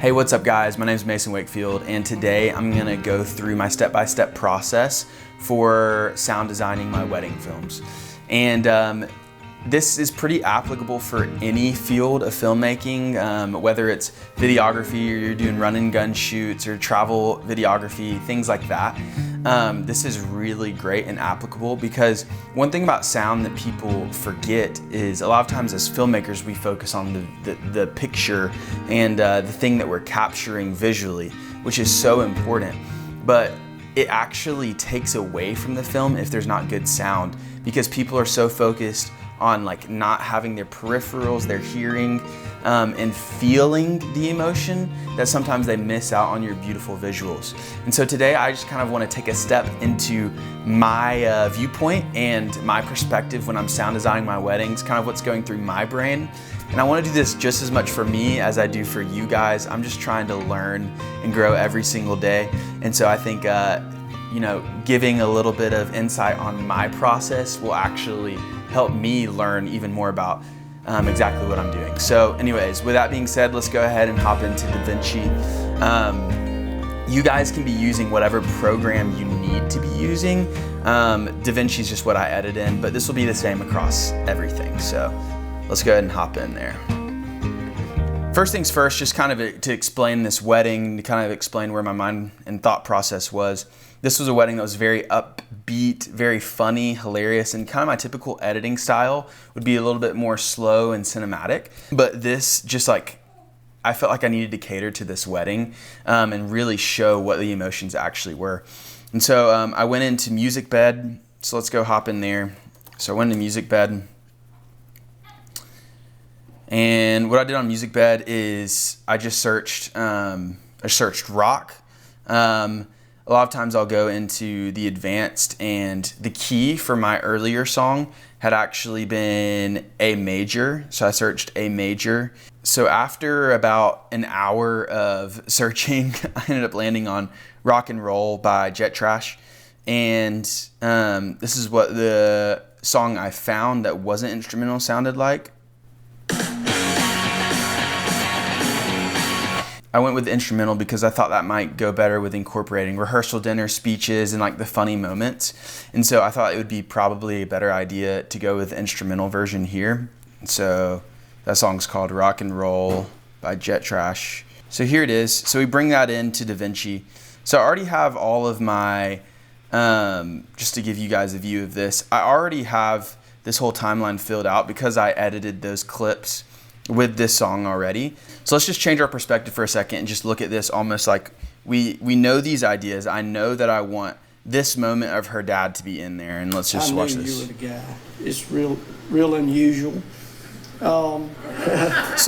Hey, what's up guys? My name is Mason Wakefield, and today I'm gonna go through my step-by-step process for sound designing my wedding films. And this is pretty applicable for any field of filmmaking, whether it's videography or you're doing run and gun shoots or travel videography, things like that. This is really great and applicable because one thing about sound that people forget is a lot of times as filmmakers we focus on the picture and the thing that we're capturing visually, which is so important. But it actually takes away from the film if there's not good sound, because people are so focused on like not having their peripherals, their hearing, and feeling the emotion that sometimes they miss out on your beautiful visuals. And so today I just kind of want to take a step into my viewpoint and my perspective when I'm sound designing my weddings, kind of what's going through my brain. And I want to do this just as much for me as I do for you guys. I'm just trying to learn and grow every single day. And so I think giving a little bit of insight on my process will actually help me learn even more about exactly what I'm doing. So anyways, with that being said, let's go ahead and hop into DaVinci. You guys can be using whatever program you need to be using. DaVinci is just what I edit in, but this will be the same across everything. So let's go ahead and hop in there. First things first, just kind of to explain this wedding, to kind of explain where my mind and thought process was. This was a wedding that was very upbeat, very funny, hilarious, and kind of my typical editing style would be a little bit more slow and cinematic. But this just I felt like I needed to cater to this wedding and really show what the emotions actually were. And so I went into Music Bed. So let's go hop in there. So I went into Music Bed. And what I did on Music Bed is I just searched rock. A lot of times I'll go into the advanced, and the key for my earlier song had actually been A major. So I searched A major. So after about an hour of searching, I ended up landing on Rock and Roll by Jet Trash. And this is what the song I found that wasn't instrumental sounded like. I went with the instrumental because I thought that might go better with incorporating rehearsal dinner speeches and like the funny moments. And so I thought it would be probably a better idea to go with the instrumental version here. So that song's called Rock and Roll by Jet Trash. So here it is. So we bring that into DaVinci. So I already have all of my, just to give you guys a view of this, I already have this whole timeline filled out because I edited those clips with this song already. So let's just change our perspective for a second and just look at this almost like we know these ideas. I know that I want this moment of her dad to be in there, and let's just watch this. I knew you were the guy. It's real unusual. So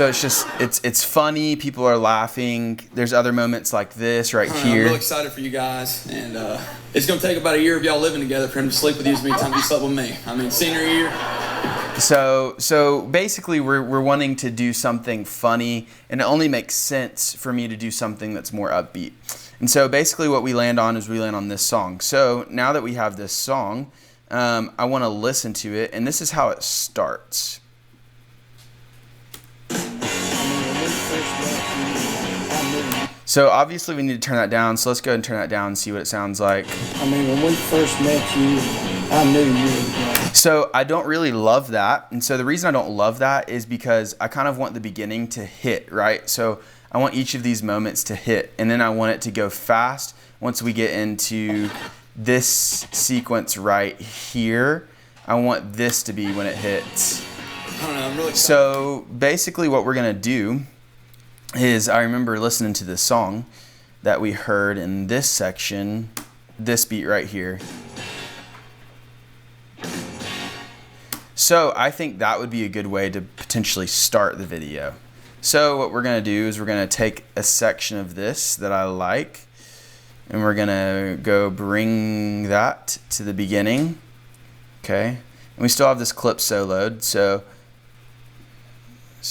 it's funny. People are laughing. There's other moments like this right here. I'm really excited for you guys, and it's gonna take about a year of y'all living together for him to sleep with you as many times he slept with me. I mean, senior year. So basically we're wanting to do something funny, and it only makes sense for me to do something that's more upbeat. And so basically what we land on is we land on this song. So now that we have this song, I want to listen to it, and this is how it starts. So obviously we need to turn that down, so let's go ahead and turn that down and see what it sounds like. I mean, when we first met you, I knew you were the guy. So I don't really love that. And so the reason I don't love that is because I kind of want the beginning to hit, right? So I want each of these moments to hit, and then I want it to go fast once we get into this sequence right here. I want this to be when it hits. I don't know, I'm really excited. So basically what we're gonna do is, I remember listening to this song that we heard in this section, this beat right here. So I think that would be a good way to potentially start the video. So what we're gonna do is we're gonna take a section of this that I like, and we're gonna go bring that to the beginning, okay? And we still have this clip soloed, so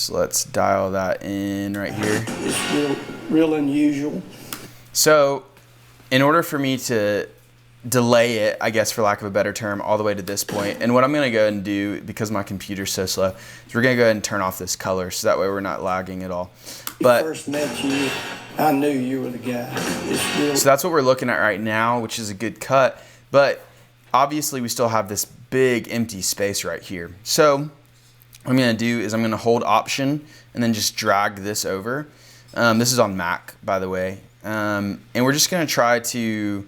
let's dial that in right here. It's real unusual. So in order for me to delay it, I guess for lack of a better term, all the way to this point, and what I'm going to go ahead and do, because my computer's so slow, is we're going to go ahead and turn off this color so that way we're not lagging at all. But first met you, I knew you were the guy. It's real. so that's what we're looking at right now, which is a good cut. But obviously we still have this big empty space right here. So what I'm gonna do is I'm gonna hold Option and then just drag this over. This is on Mac, by the way. And we're just gonna try to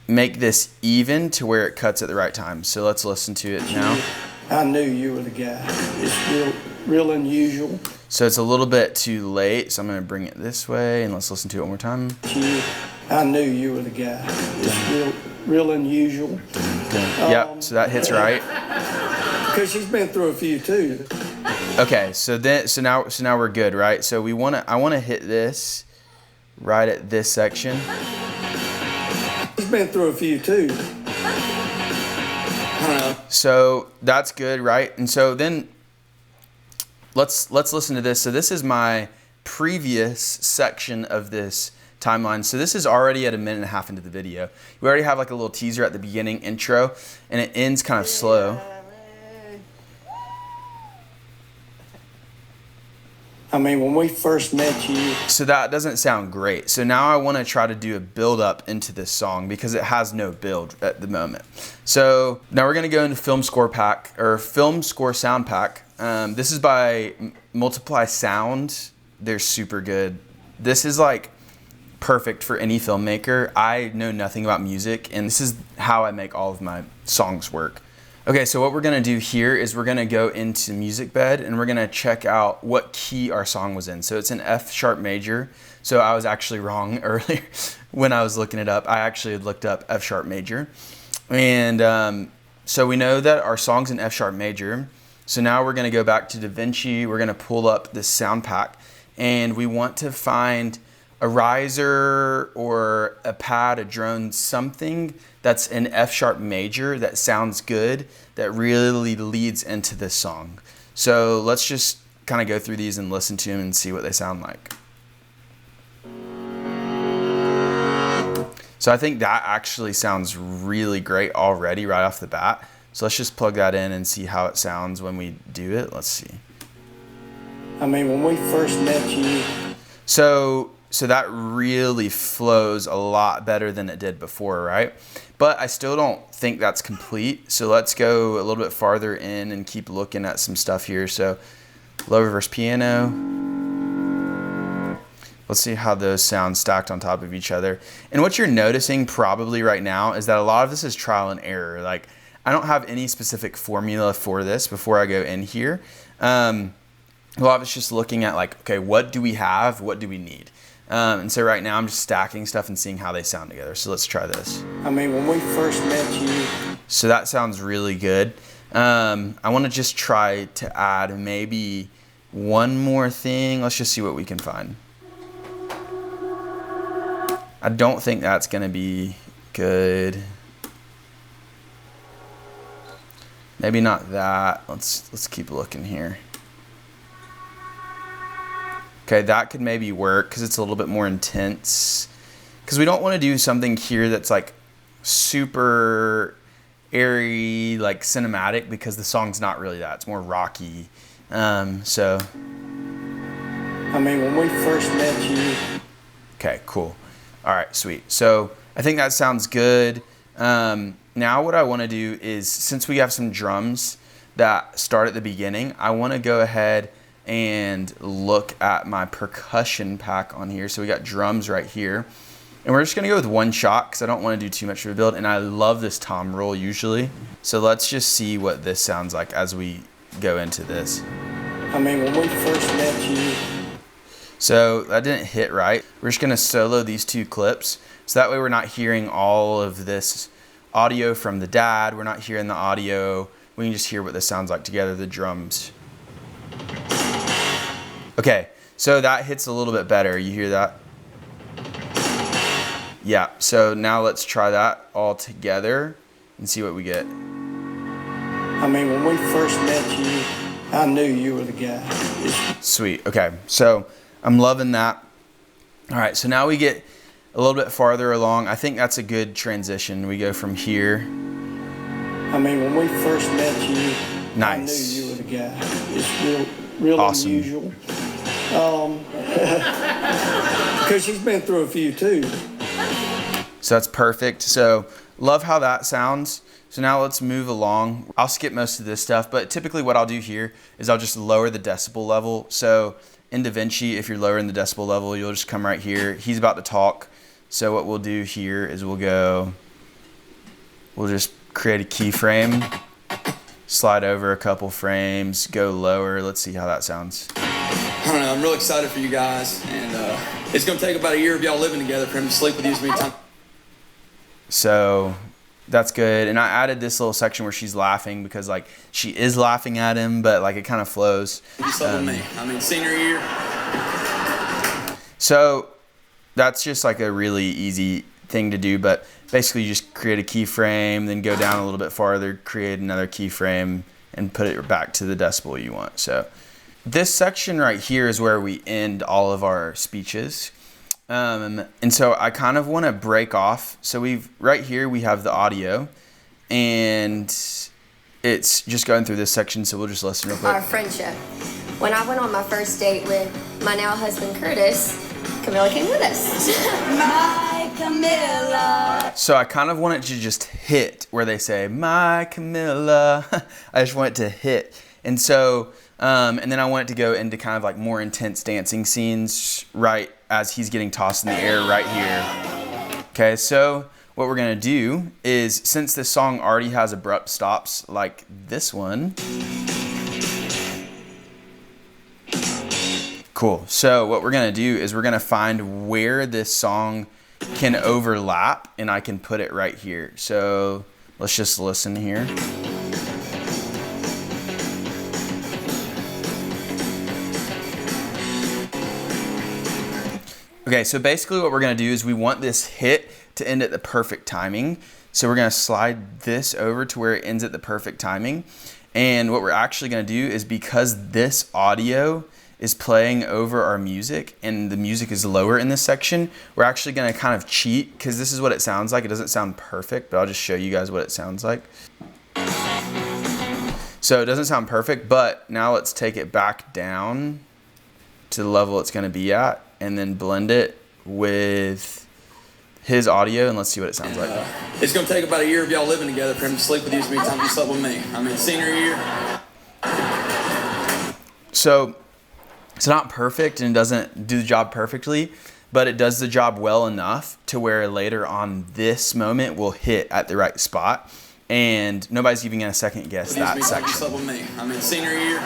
make this even to where it cuts at the right time. So let's listen to it now. I knew you were the guy. It's real unusual. So it's a little bit too late, so I'm gonna bring it this way and let's listen to it one more time. I knew you were the guy. It's real unusual. Yep, so that hits right. Because she's been through a few too. Okay, so now we're good, right? So I wanna hit this right at this section. She's been through a few too. So that's good, right? And so then let's listen to this. So this is my previous section of this timeline. So this is already at 1.5 minutes into the video. We already have like a little teaser at the beginning, intro, and it ends kind of slow. I mean, when we first met you. So that doesn't sound great. So now I want to try to do a build up into this song because it has no build at the moment. So now we're going to go into Film Score Pack or Film Score Sound Pack. This is by Multiply Sound. They're super good. This is like perfect for any filmmaker. I know nothing about music and this is how I make all of my songs work. Okay, so what we're gonna do here is we're gonna go into Music Bed and we're gonna check out what key our song was in. So it's an F sharp major. So I was actually wrong earlier when I was looking it up. I actually had looked up F sharp major. And so we know that our song's in F sharp major. So now we're gonna go back to DaVinci. We're gonna pull up this sound pack and we want to find a riser or a pad, a drone, something that's an F sharp major that sounds good, that really leads into this song. So let's just kind of go through these and listen to them and see what they sound like. So I think that actually sounds really great already right off the bat. So let's just plug that in and see how it sounds when we do it. Let's see. I mean, when we first met you. So that really flows a lot better than it did before, right? But I still don't think that's complete. So let's go a little bit farther in and keep looking at some stuff here. So low reverse piano. Let's see how those sound stacked on top of each other. And what you're noticing probably right now is that a lot of this is trial and error. Like I don't have any specific formula for this before I go in here. A lot of it's just looking at like, okay, what do we have? What do we need? And so right now I'm just stacking stuff and seeing how they sound together. So let's try this. I mean, when we first met you. So that sounds really good. I want to just try to add maybe one more thing. Let's just see what we can find. I don't think that's going to be good. Maybe not that. Let's keep looking here. Okay, that could maybe work because it's a little bit more intense. Because we don't want to do something here that's like super airy, like cinematic, because the song's not really that. It's more rocky. So. I mean, when we first met you. Okay, cool. All right, sweet. So I think that sounds good. Now what I want to do is, since we have some drums that start at the beginning, I want to go ahead and look at my percussion pack on here. So we got drums right here. And we're just gonna go with one shot because I don't want to do too much of a build. And I love this tom roll usually. So let's just see what this sounds like as we go into this. I mean, when we first met you. So that didn't hit right. We're just gonna solo these two clips. So that way we're not hearing all of this audio from the dad. We're not hearing the audio. We can just hear what this sounds like together, the drums. Okay, so that hits a little bit better. You hear that? Yeah, so now let's try that all together and see what we get. I mean, when we first met you, I knew you were the guy. Sweet, okay, so I'm loving that. All right, so now we get a little bit farther along. I think that's a good transition. We go from here. I mean, when we first met you, nice. I knew you were the guy. It's real awesome. unusual. Because she's been through a few too. So that's perfect. So love how that sounds. So now let's move along. I'll skip most of this stuff, but typically what I'll do here is I'll just lower the decibel level. So in DaVinci, if you're lowering the decibel level, you'll just come right here. He's about to talk. So what we'll do here is we'll just create a keyframe, slide over a couple frames, go lower. Let's see how that sounds. I don't know, I'm real excited for you guys, and it's gonna take about a year of y'all living together for him to sleep with you as many times. So that's good. And I added this little section where she's laughing because like she is laughing at him, but like it kind of flows. You slept with me. I mean, senior year. So that's just like a really easy thing to do, but basically you just create a keyframe, then go down a little bit farther, create another keyframe, and put it back to the decibel you want. So this section right here is where we end all of our speeches. And so I kind of want to break off. So right here we have the audio, and it's just going through this section, so we'll just listen real quick. Our friendship. When I went on my first date with my now husband Curtis, Camilla came with us. My Camilla. So I kind of want it to just hit where they say, my Camilla. I just want it to hit. And so, and then I want it to go into kind of like more intense dancing scenes right as he's getting tossed in the air right here. Okay, so what we're gonna do is, since this song already has abrupt stops like this one. Cool, so what we're gonna do is we're gonna find where this song can overlap, and I can put it right here. So let's just listen here. Okay, so basically what we're gonna do is we want this hit to end at the perfect timing. So we're gonna slide this over to where it ends at the perfect timing. And what we're actually gonna do is, because this audio is playing over our music and the music is lower in this section, we're actually gonna kind of cheat, because this is what it sounds like. It doesn't sound perfect, but I'll just show you guys what it sounds like. So it doesn't sound perfect, but now let's take it back down to the level it's gonna be at, and then blend it with his audio, and let's see what it sounds like. It's gonna take about a year of y'all living together for him to sleep with you as many times you slept with me. I mean, senior year. So it's not perfect and it doesn't do the job perfectly, but it does the job well enough to where later on this moment will hit at the right spot, and nobody's even gonna second guess that section. You slept with me. I mean, senior year.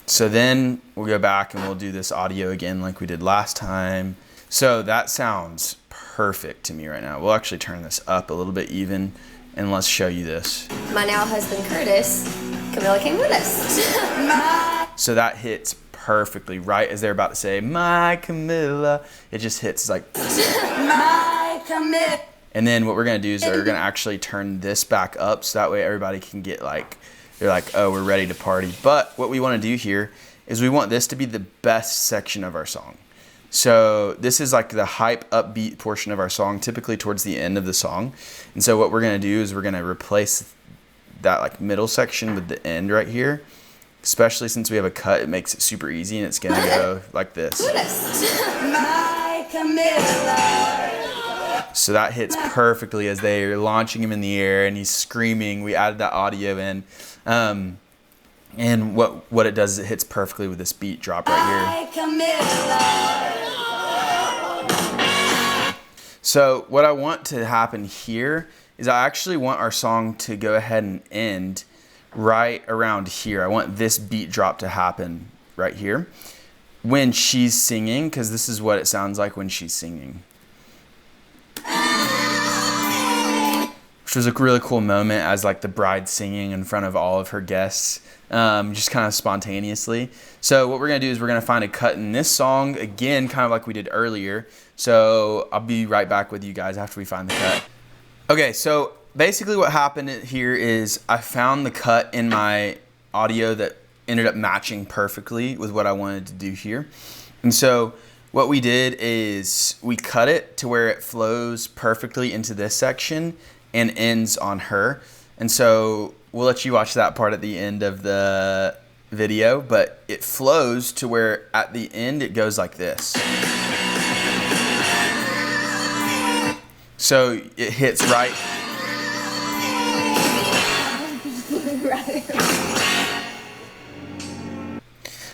So then we'll go back and we'll do this audio again like we did last time. So that sounds perfect to me right now. We'll actually turn this up a little bit even, and let's show you this. My now husband Curtis, Camilla came with us. So that hits perfectly right as they're about to say, my Camilla. It just hits like, My Camilla. and then what we're gonna do is we're gonna actually turn this back up so that way everybody can get like, they're like, oh, we're ready to party. But what we want to do here is we want this to be the best section of our song. So this is like the hype upbeat portion of our song, typically towards the end of the song. And so what we're going to do is we're going to replace that like middle section with the end right here. Especially since we have a cut, it makes it super easy, and it's going to go like this. My Camilla. So that hits perfectly as they're launching him in the air and he's screaming. We added that audio in. And what it does is it hits perfectly with this beat drop right here. So what I want to happen here is I actually want our song to go ahead and end right around here. I want this beat drop to happen right here when she's singing, because this is what it sounds like when she's singing. Which was a really cool moment as like the bride singing in front of all of her guests, just kind of spontaneously. So what we're gonna do is we're gonna find a cut in this song again, kind of like we did earlier. So I'll be right back with you guys after we find the cut. Okay, so basically what happened here is I found the cut in my audio that ended up matching perfectly with what I wanted to do here. And so what we did is we cut it to where it flows perfectly into this section and ends on her. And so we'll let you watch that part at the end of the video, but it flows to where at the end it goes like this. So it hits right.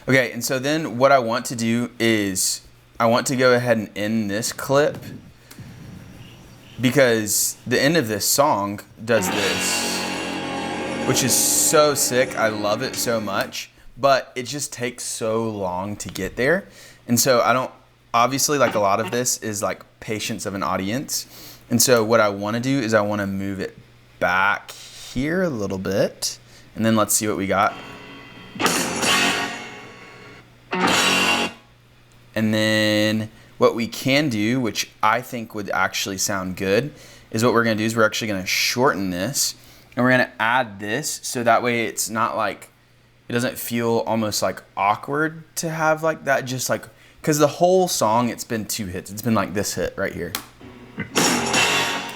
Okay, and so then what I want to do is I want to go ahead and end this clip because the end of this song does this, which is so sick. I love it so much, but it just takes so long to get there. And so obviously like a lot of this is like patience of an audience. And so what I want to do is I want to move it back here a little bit, and then let's see what we got. And then what we can do, which I think would actually sound good, is what we're going to do is we're actually going to shorten this, and we're going to add this so that way it's not like, it doesn't feel almost like awkward to have like that, just like, because the whole song, it's been 2 hits. It's been like this hit right here.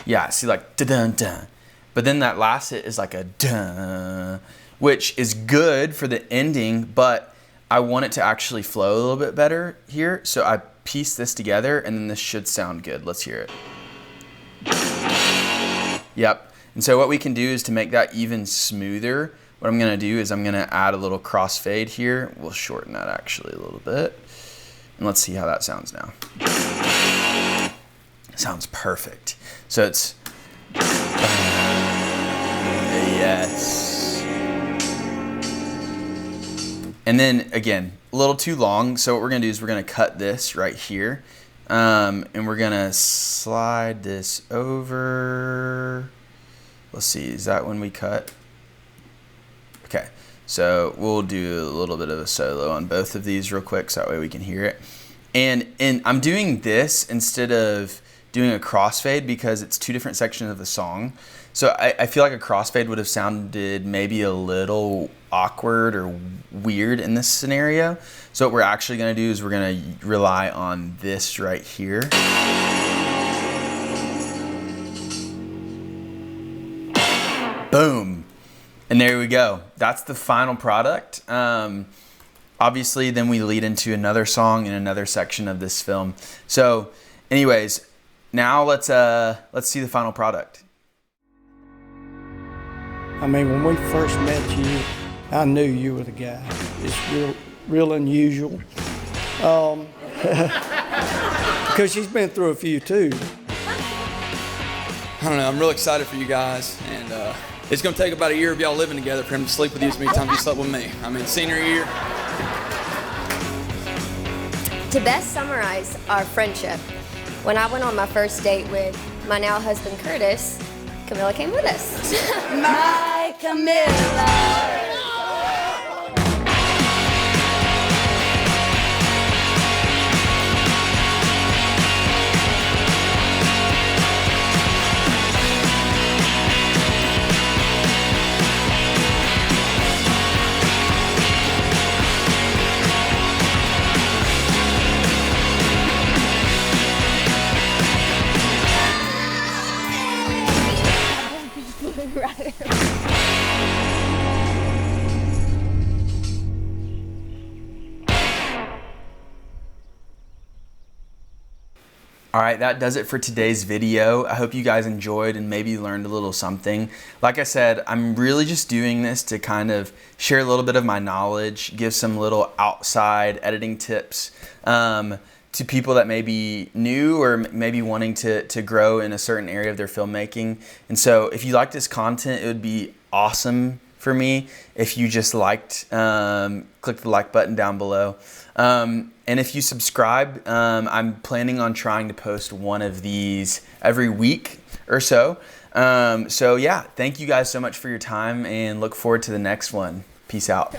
Yeah, see like da-dun-dun. But then that last hit is like a dun, which is good for the ending, but I want it to actually flow a little bit better here. So I piece this together, and then this should sound good. Let's hear it. Yep. And so what we can do is to make that even smoother, what I'm going to do is I'm going to add a little crossfade here. We'll shorten that actually a little bit. And let's see how that sounds now. It sounds perfect. So it's yes. And then again, a little too long. So what we're gonna do is we're gonna cut this right here, and we're gonna slide this over. Let's see, is that when we cut? Okay, so we'll do a little bit of a solo on both of these real quick, so that way we can hear it. And I'm doing this instead of doing a crossfade because it's 2 different sections of the song. So I feel like a crossfade would have sounded maybe a little awkward or weird in this scenario. So what we're actually going to do is we're going to rely on this right here. Boom. And there we go. That's the final product. Obviously, then we lead into another song in another section of this film. So anyways, now let's see the final product. I mean, when we first met you, I knew you were the guy. It's real unusual. Because she's been through a few too. I don't know, I'm real excited for you guys, and it's gonna take about a year of y'all living together for him to sleep with you as many times he slept with me. I mean, senior year. To best summarize our friendship, when I went on my first date with my now husband Curtis, Camilla came with us. My Camilla. All right, that does it for today's video. I hope you guys enjoyed and maybe learned a little something. Like I said, I'm really just doing this to kind of share a little bit of my knowledge, give some little outside editing tips to people that may be new or maybe wanting to grow in a certain area of their filmmaking. And so if you like this content, it would be awesome for me if you just liked, click the like button down below. And if you subscribe, I'm planning on trying to post one of these every week or so. So yeah, thank you guys so much for your time and look forward to the next one. Peace out.